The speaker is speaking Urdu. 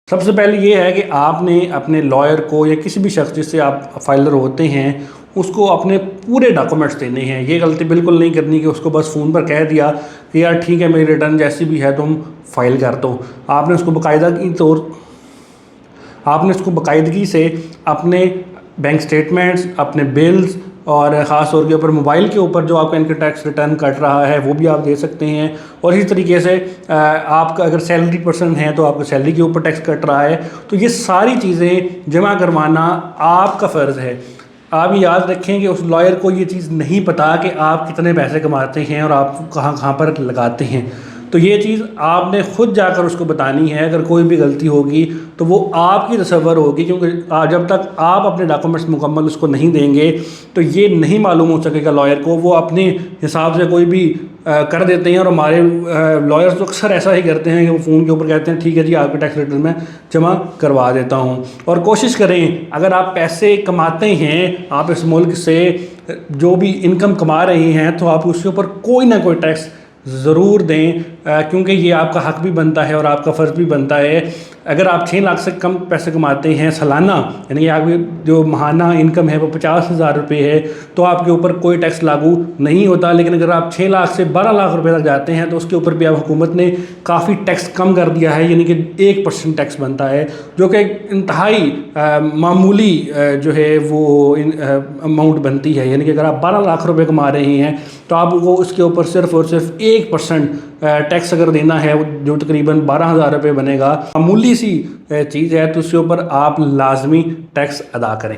سب سے پہلے یہ ہے کہ آپ نے اپنے لائر کو یا کسی بھی شخص جس سے آپ فائلر ہوتے ہیں اس کو اپنے پورے ڈاکومنٹس دینے ہیں. یہ غلطی بالکل نہیں کرنی کہ اس کو بس فون پر کہہ دیا کہ یار ٹھیک ہے میری ریٹرن جیسی بھی ہے تم فائل کر دو. آپ نے اس کو باقاعدگی سے اپنے بینک سٹیٹمنٹس، اپنے بلز اور خاص طور کے اوپر موبائل کے اوپر جو آپ کا انکم ٹیکس ریٹرن کٹ رہا ہے وہ بھی آپ دے سکتے ہیں. اور اسی طریقے سے آپ کا اگر سیلری پرسن ہے تو آپ کا سیلری کے اوپر ٹیکس کٹ رہا ہے. تو یہ ساری چیزیں جمع کروانا آپ کا فرض ہے. آپ یہ یاد رکھیں کہ اس لائر کو یہ چیز نہیں پتہ کہ آپ کتنے پیسے کماتے ہیں اور آپ کہاں پر لگاتے ہیں. تو یہ چیز آپ نے خود جا کر اس کو بتانی ہے. اگر کوئی بھی غلطی ہوگی تو وہ آپ کی تصور ہوگی، کیونکہ جب تک آپ اپنے ڈاکومنٹس مکمل اس کو نہیں دیں گے تو یہ نہیں معلوم ہو سکے گا لائر کو. وہ اپنے حساب سے کوئی بھی کر دیتے ہیں، اور ہمارے لائرز تو اکثر ایسا ہی کرتے ہیں کہ وہ فون کے اوپر کہتے ہیں ٹھیک ہے جی آپ کے ٹیکس ریٹرن میں جمع کروا دیتا ہوں. اور کوشش کریں اگر آپ پیسے کماتے ہیں، آپ اس ملک سے جو بھی انکم کما رہے ہیں، تو آپ اس کے اوپر کوئی نہ کوئی ٹیکس ضرور دیں، کیونکہ یہ آپ کا حق بھی بنتا ہے اور آپ کا فرض بھی بنتا ہے. اگر آپ 6 لاکھ سے کم پیسے کماتے ہیں سالانہ، یعنی کہ آپ کی جو ماہانہ انکم ہے وہ 50,000 روپے ہے، تو آپ کے اوپر کوئی ٹیکس لاگو نہیں ہوتا. لیکن اگر آپ 6 لاکھ سے 12 لاکھ روپے تک جاتے ہیں تو اس کے اوپر بھی اب حکومت نے کافی ٹیکس کم کر دیا ہے، یعنی کہ 1% ٹیکس بنتا ہے، جو کہ انتہائی معمولی جو ہے وہ اماؤنٹ بنتی ہے. یعنی کہ اگر آپ 12 لاکھ روپے کما رہے ہیں تو آپ کو اس کے اوپر صرف اور صرف 1% ٹیکس اگر دینا ہے جو تقریباً 12,000 روپے بنے گا. معمولی سی چیز ہے، تو اس کے اوپر آپ لازمی ٹیکس ادا کریں.